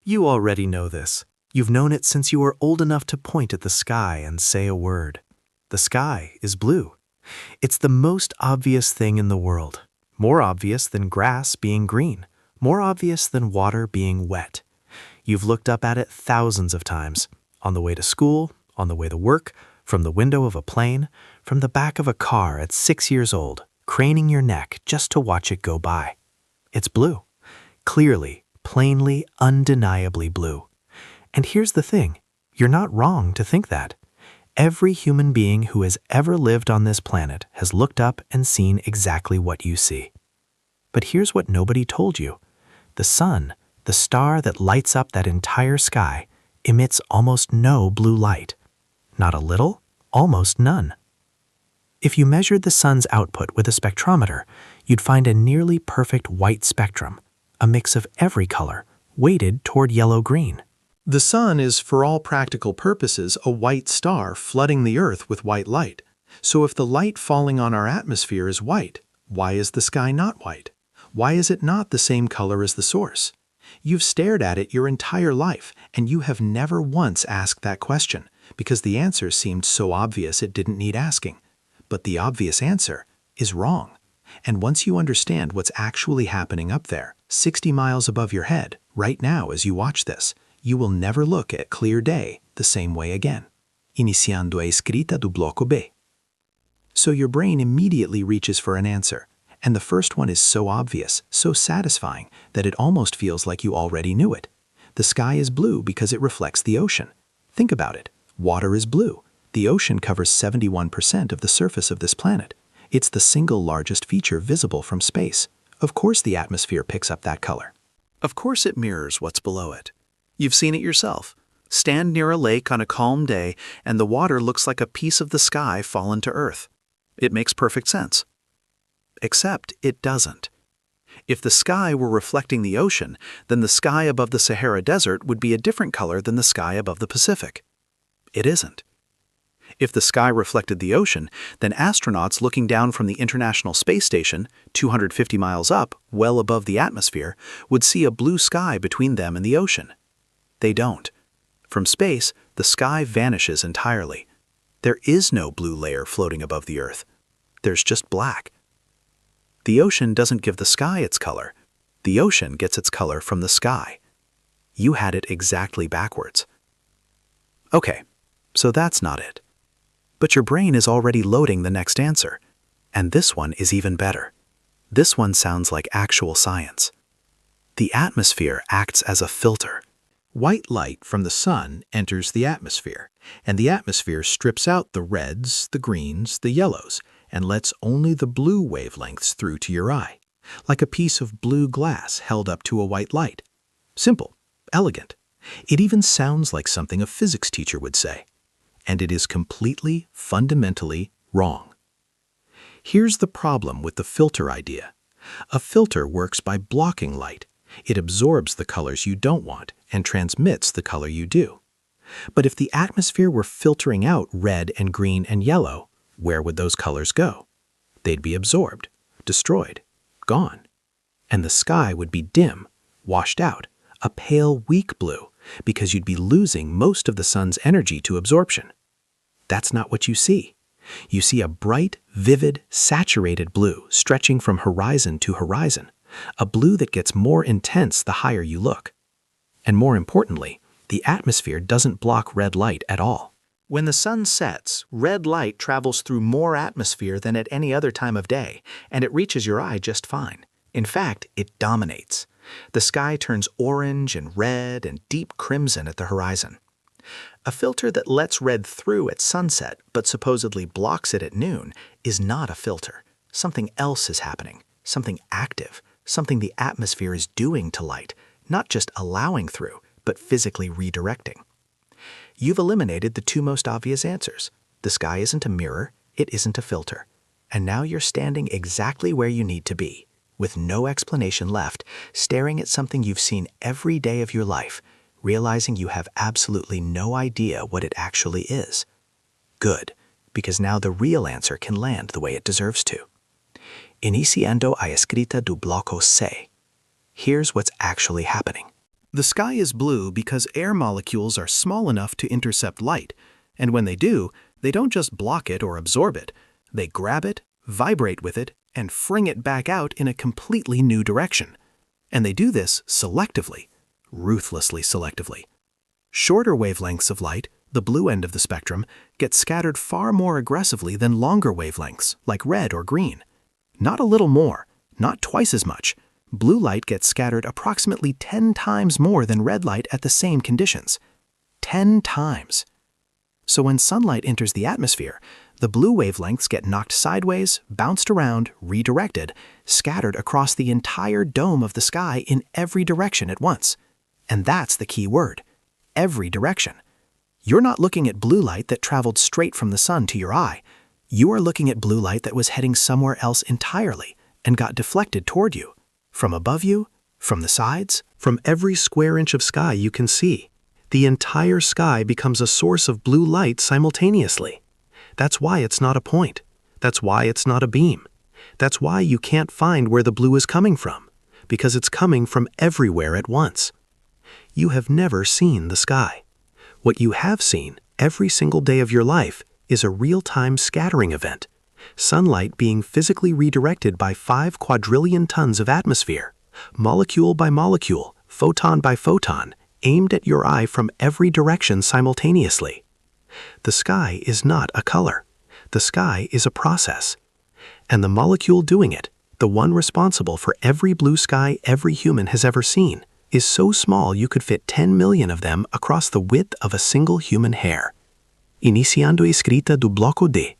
You already know this. You've known it since you were old enough to point at the sky and say a word. The sky is blue. It's the most obvious thing in the world. More obvious than grass being green. More obvious than water being wet. You've looked up at it thousands of times. On the way to school, on the way to work, from the window of a plane, from the back of a car at 6 years old, craning your neck just to watch it go by. It's blue. Clearly, plainly, undeniably blue. And here's the thing, you're not wrong to think that. Every human being who has ever lived on this planet has looked up and seen exactly what you see. But here's what nobody told you. The sun, the star that lights up that entire sky, emits almost no blue light. Not a little, almost none. If you measured the sun's output with a spectrometer, you'd find a nearly perfect white spectrum, a mix of every color, weighted toward yellow-green. The sun is, for all practical purposes, a white star flooding the Earth with white light. So if the light falling on our atmosphere is white, why is the sky not white? Why is it not the same color as the source? You've stared at it your entire life, and you have never once asked that question, because the answer seemed so obvious it didn't need asking. But the obvious answer is wrong. And once you understand what's actually happening up there, 60 miles above your head, right now as you watch this, you will never look at clear day the same way again. Iniciando a escrita do bloco B. So your brain immediately reaches for an answer, and the first one is so obvious, so satisfying, that it almost feels like you already knew it. The sky is blue because it reflects the ocean. Think about it. Water is blue. The ocean covers 71% of the surface of this planet. It's the single largest feature visible from space. Of course the atmosphere picks up that color. Of course it mirrors what's below it. You've seen it yourself. Stand near a lake on a calm day, and the water looks like a piece of the sky fallen to earth. It makes perfect sense. Except it doesn't. If the sky were reflecting the ocean, then the sky above the Sahara Desert would be a different color than the sky above the Pacific. It isn't. If the sky reflected the ocean, then astronauts looking down from the International Space Station, 250 miles up, well above the atmosphere, would see a blue sky between them and the ocean. They don't. From space, the sky vanishes entirely. There is no blue layer floating above the Earth. There's just black. The ocean doesn't give the sky its color. The ocean gets its color from the sky. You had it exactly backwards. Okay, so that's not it. But your brain is already loading the next answer. And this one is even better. This one sounds like actual science. The atmosphere acts as a filter. White light from the sun enters the atmosphere, and the atmosphere strips out the reds, the greens, the yellows, and lets only the blue wavelengths through to your eye, like a piece of blue glass held up to a white light. Simple, elegant. It even sounds like something a physics teacher would say. And it is completely, fundamentally wrong. Here's the problem with the filter idea. A filter works by blocking light. It absorbs the colors you don't want and transmits the color you do. But if the atmosphere were filtering out red and green and yellow, where would those colors go? They'd be absorbed, destroyed, gone. And the sky would be dim, washed out, a pale, weak blue, because you'd be losing most of the sun's energy to absorption. That's not what you see. You see a bright, vivid, saturated blue stretching from horizon to horizon, a blue that gets more intense the higher you look. And more importantly, the atmosphere doesn't block red light at all. When the sun sets, red light travels through more atmosphere than at any other time of day, and it reaches your eye just fine. In fact, it dominates. The sky turns orange and red and deep crimson at the horizon. A filter that lets red through at sunset but supposedly blocks it at noon is not a filter. Something else is happening, something active, something the atmosphere is doing to light, not just allowing through, but physically redirecting. You've eliminated the two most obvious answers. The sky isn't a mirror, it isn't a filter. And now you're standing exactly where you need to be, with no explanation left, staring at something you've seen every day of your life, realizing you have absolutely no idea what it actually is. Good, because now the real answer can land the way it deserves to. Iniciando a escrita do bloco C. Here's what's actually happening. The sky is blue because air molecules are small enough to intercept light, and when they do, they don't just block it or absorb it. They grab it, vibrate with it, and fling it back out in a completely new direction. And they do this selectively, ruthlessly selectively. Shorter wavelengths of light, the blue end of the spectrum, get scattered far more aggressively than longer wavelengths, like red or green. Not a little more, not twice as much. Blue light gets scattered approximately 10 times more than red light at the same conditions. 10 times. So when sunlight enters the atmosphere, the blue wavelengths get knocked sideways, bounced around, redirected, scattered across the entire dome of the sky in every direction at once. And that's the key word, every direction. You're not looking at blue light that traveled straight from the sun to your eye. You are looking at blue light that was heading somewhere else entirely and got deflected toward you. From above you, from the sides, From every square inch of sky you can see. The entire sky becomes a source of blue light simultaneously. That's why it's not a point. That's why it's not a beam. That's why you can't find where the blue is coming from, because it's coming from everywhere at once. You have never seen the sky. What you have seen every single day of your life is a real-time scattering event, sunlight being physically redirected by 5 quadrillion tons of atmosphere, molecule by molecule, photon by photon, aimed at your eye from every direction simultaneously. The sky is not a color. The sky is a process. And the molecule doing it, the one responsible for every blue sky every human has ever seen, is so small you could fit 10 million of them across the width of a single human hair. Iniciando escrita do bloco D.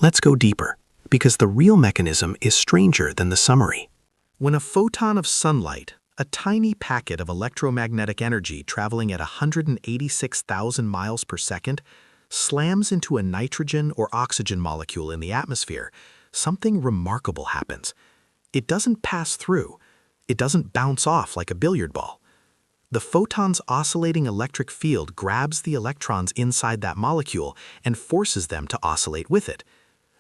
Let's go deeper, because the real mechanism is stranger than the summary. When a photon of sunlight, a tiny packet of electromagnetic energy traveling at 186,000 miles per second, slams into a nitrogen or oxygen molecule in the atmosphere, something remarkable happens. It doesn't pass through. It doesn't bounce off like a billiard ball. The photon's oscillating electric field grabs the electrons inside that molecule and forces them to oscillate with it.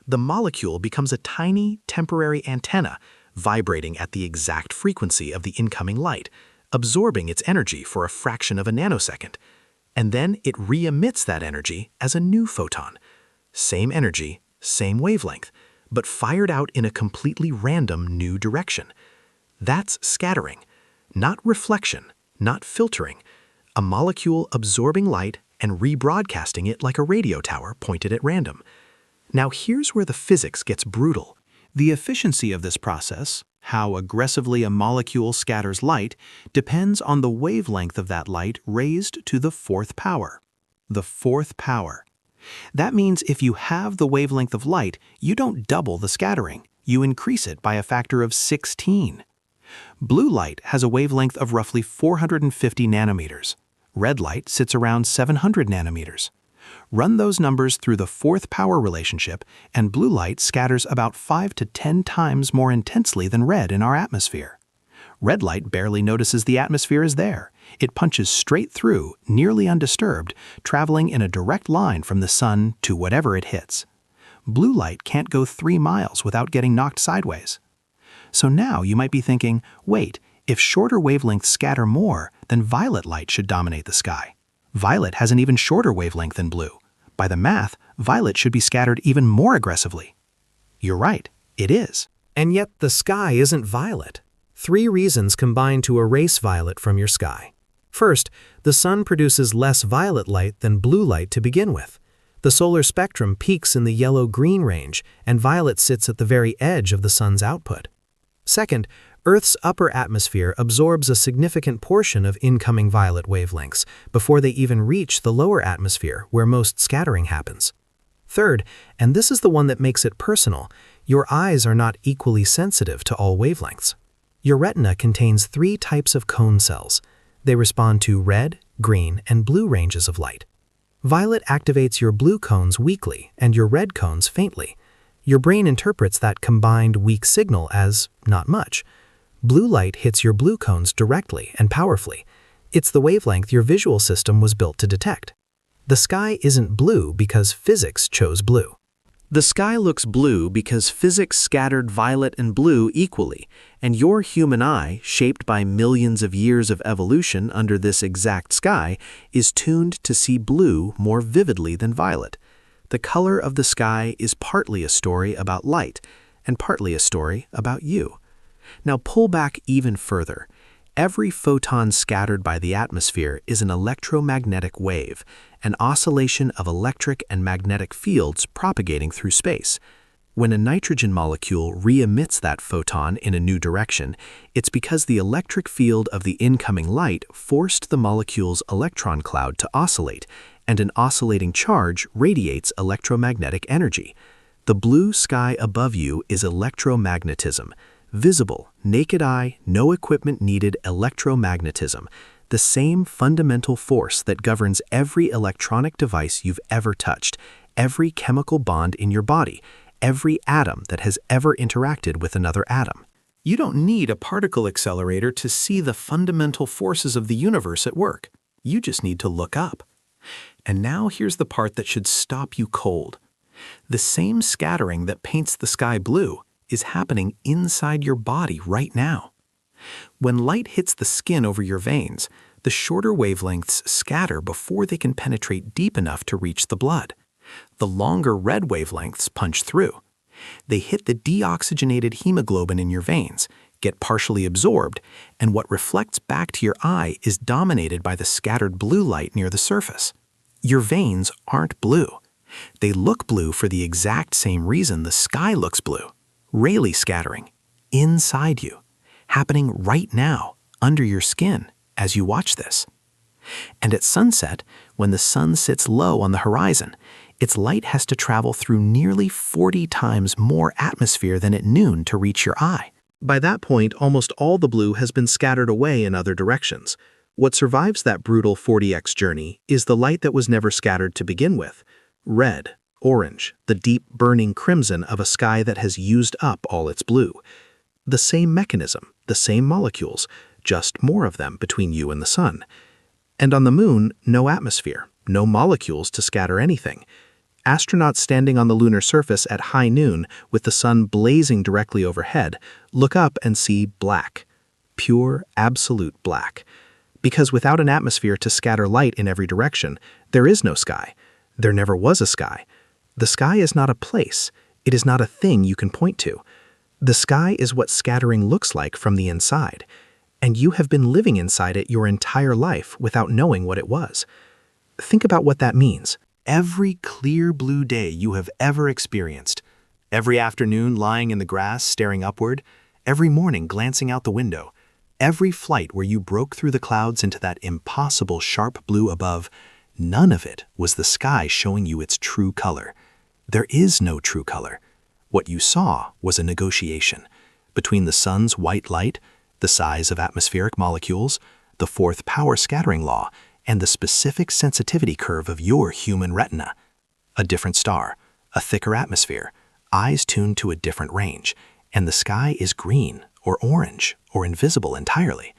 The molecule becomes a tiny, temporary antenna, vibrating at the exact frequency of the incoming light, absorbing its energy for a fraction of a nanosecond. And then it re-emits that energy as a new photon. Same energy, same wavelength, but fired out in a completely random new direction. That's scattering, not reflection, not filtering, a molecule absorbing light and rebroadcasting it like a radio tower pointed at random. Now here's where the physics gets brutal. The efficiency of this process, how aggressively a molecule scatters light, depends on the wavelength of that light raised to the 4th power. The 4th power. That means if you have the wavelength of light, you don't double the scattering, you increase it by a factor of 16. Blue light has a wavelength of roughly 450 nanometers. Red light sits around 700 nanometers. Run those numbers through the 4th power relationship, and blue light scatters about 5 to 10 times more intensely than red in our atmosphere. Red light barely notices the atmosphere is there. It punches straight through, nearly undisturbed, traveling in a direct line from the sun to whatever it hits. Blue light can't go 3 miles without getting knocked sideways. So now you might be thinking, wait, if shorter wavelengths scatter more, then violet light should dominate the sky. Violet has an even shorter wavelength than blue. By the math, violet should be scattered even more aggressively. You're right, it is. And yet the sky isn't violet. 3 reasons combine to erase violet from your sky. First, the sun produces less violet light than blue light to begin with. The solar spectrum peaks in the yellow-green range, and violet sits at the very edge of the sun's output. Second, Earth's upper atmosphere absorbs a significant portion of incoming violet wavelengths before they even reach the lower atmosphere where most scattering happens. Third, and this is the one that makes it personal, your eyes are not equally sensitive to all wavelengths. Your retina contains 3 types of cone cells. They respond to red, green, and blue ranges of light. Violet activates your blue cones weakly and your red cones faintly. Your brain interprets that combined weak signal as not much. Blue light hits your blue cones directly and powerfully. It's the wavelength your visual system was built to detect. The sky isn't blue because physics chose blue. The sky looks blue because physics scattered violet and blue equally, and your human eye, shaped by millions of years of evolution under this exact sky, is tuned to see blue more vividly than violet. The color of the sky is partly a story about light, and partly a story about you. Now pull back even further. Every photon scattered by the atmosphere is an electromagnetic wave, an oscillation of electric and magnetic fields propagating through space. When a nitrogen molecule re-emits that photon in a new direction, it's because the electric field of the incoming light forced the molecule's electron cloud to oscillate, and an oscillating charge radiates electromagnetic energy. The blue sky above you is electromagnetism. Visible, naked eye, no equipment needed electromagnetism, the same fundamental force that governs every electronic device you've ever touched, every chemical bond in your body, every atom that has ever interacted with another atom. You don't need a particle accelerator to see the fundamental forces of the universe at work. You just need to look up. And now here's the part that should stop you cold. The same scattering that paints the sky blue is happening inside your body right now. When light hits the skin over your veins, the shorter wavelengths scatter before they can penetrate deep enough to reach the blood. The longer red wavelengths punch through. They hit the deoxygenated hemoglobin in your veins, get partially absorbed, and what reflects back to your eye is dominated by the scattered blue light near the surface. Your veins aren't blue. They look blue for the exact same reason the sky looks blue. Rayleigh scattering, inside you, happening right now, under your skin, as you watch this. And at sunset, when the sun sits low on the horizon, its light has to travel through nearly 40 times more atmosphere than at noon to reach your eye. By that point, almost all the blue has been scattered away in other directions. What survives that brutal 40x journey is the light that was never scattered to begin with. Red, orange, the deep burning crimson of a sky that has used up all its blue. The same mechanism, the same molecules, just more of them between you and the sun. And on the moon, no atmosphere, no molecules to scatter anything. Astronauts standing on the lunar surface at high noon with the sun blazing directly overhead look up and see black. Pure, absolute black. Because without an atmosphere to scatter light in every direction, there is no sky. There never was a sky. The sky is not a place. It is not a thing you can point to. The sky is what scattering looks like from the inside, and you have been living inside it your entire life without knowing what it was. Think about what that means. Every clear blue day you have ever experienced, every afternoon lying in the grass staring upward, every morning glancing out the window, every flight where you broke through the clouds into that impossible sharp blue above, none of it was the sky showing you its true color. There is no true color. What you saw was a negotiation between the sun's white light, the size of atmospheric molecules, the fourth power scattering law, and the specific sensitivity curve of your human retina. A different star, a thicker atmosphere, eyes tuned to a different range, and the sky is green or orange or invisible entirely.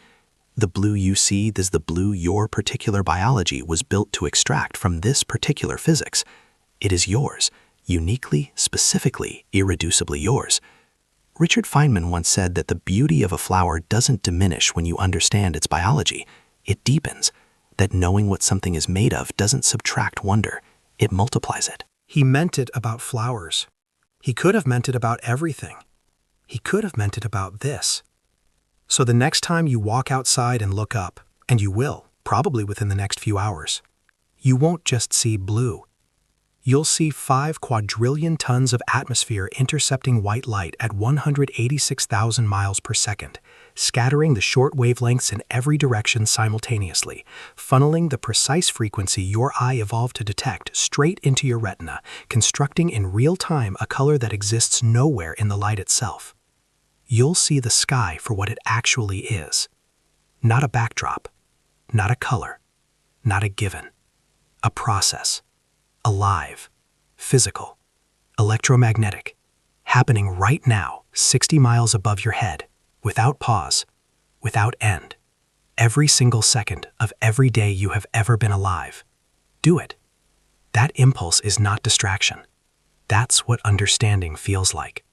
The blue you see is the blue your particular biology was built to extract from this particular physics. It is yours, uniquely, specifically, irreducibly yours. Richard Feynman once said that the beauty of a flower doesn't diminish when you understand its biology. It deepens. That knowing what something is made of doesn't subtract wonder. It multiplies it. He meant it about flowers. He could have meant it about everything. He could have meant it about this. So the next time you walk outside and look up, and you will, probably within the next few hours, you won't just see blue. You'll see 5 quadrillion tons of atmosphere intercepting white light at 186,000 miles per second, scattering the short wavelengths in every direction simultaneously, funneling the precise frequency your eye evolved to detect straight into your retina, constructing in real time a color that exists nowhere in the light itself. You'll see the sky for what it actually is. Not a backdrop, not a color, not a given. A process. Alive, physical, electromagnetic, happening right now, 60 miles above your head, without pause, without end, every single second of every day you have ever been alive. Do it. That impulse is not distraction. That's what understanding feels like.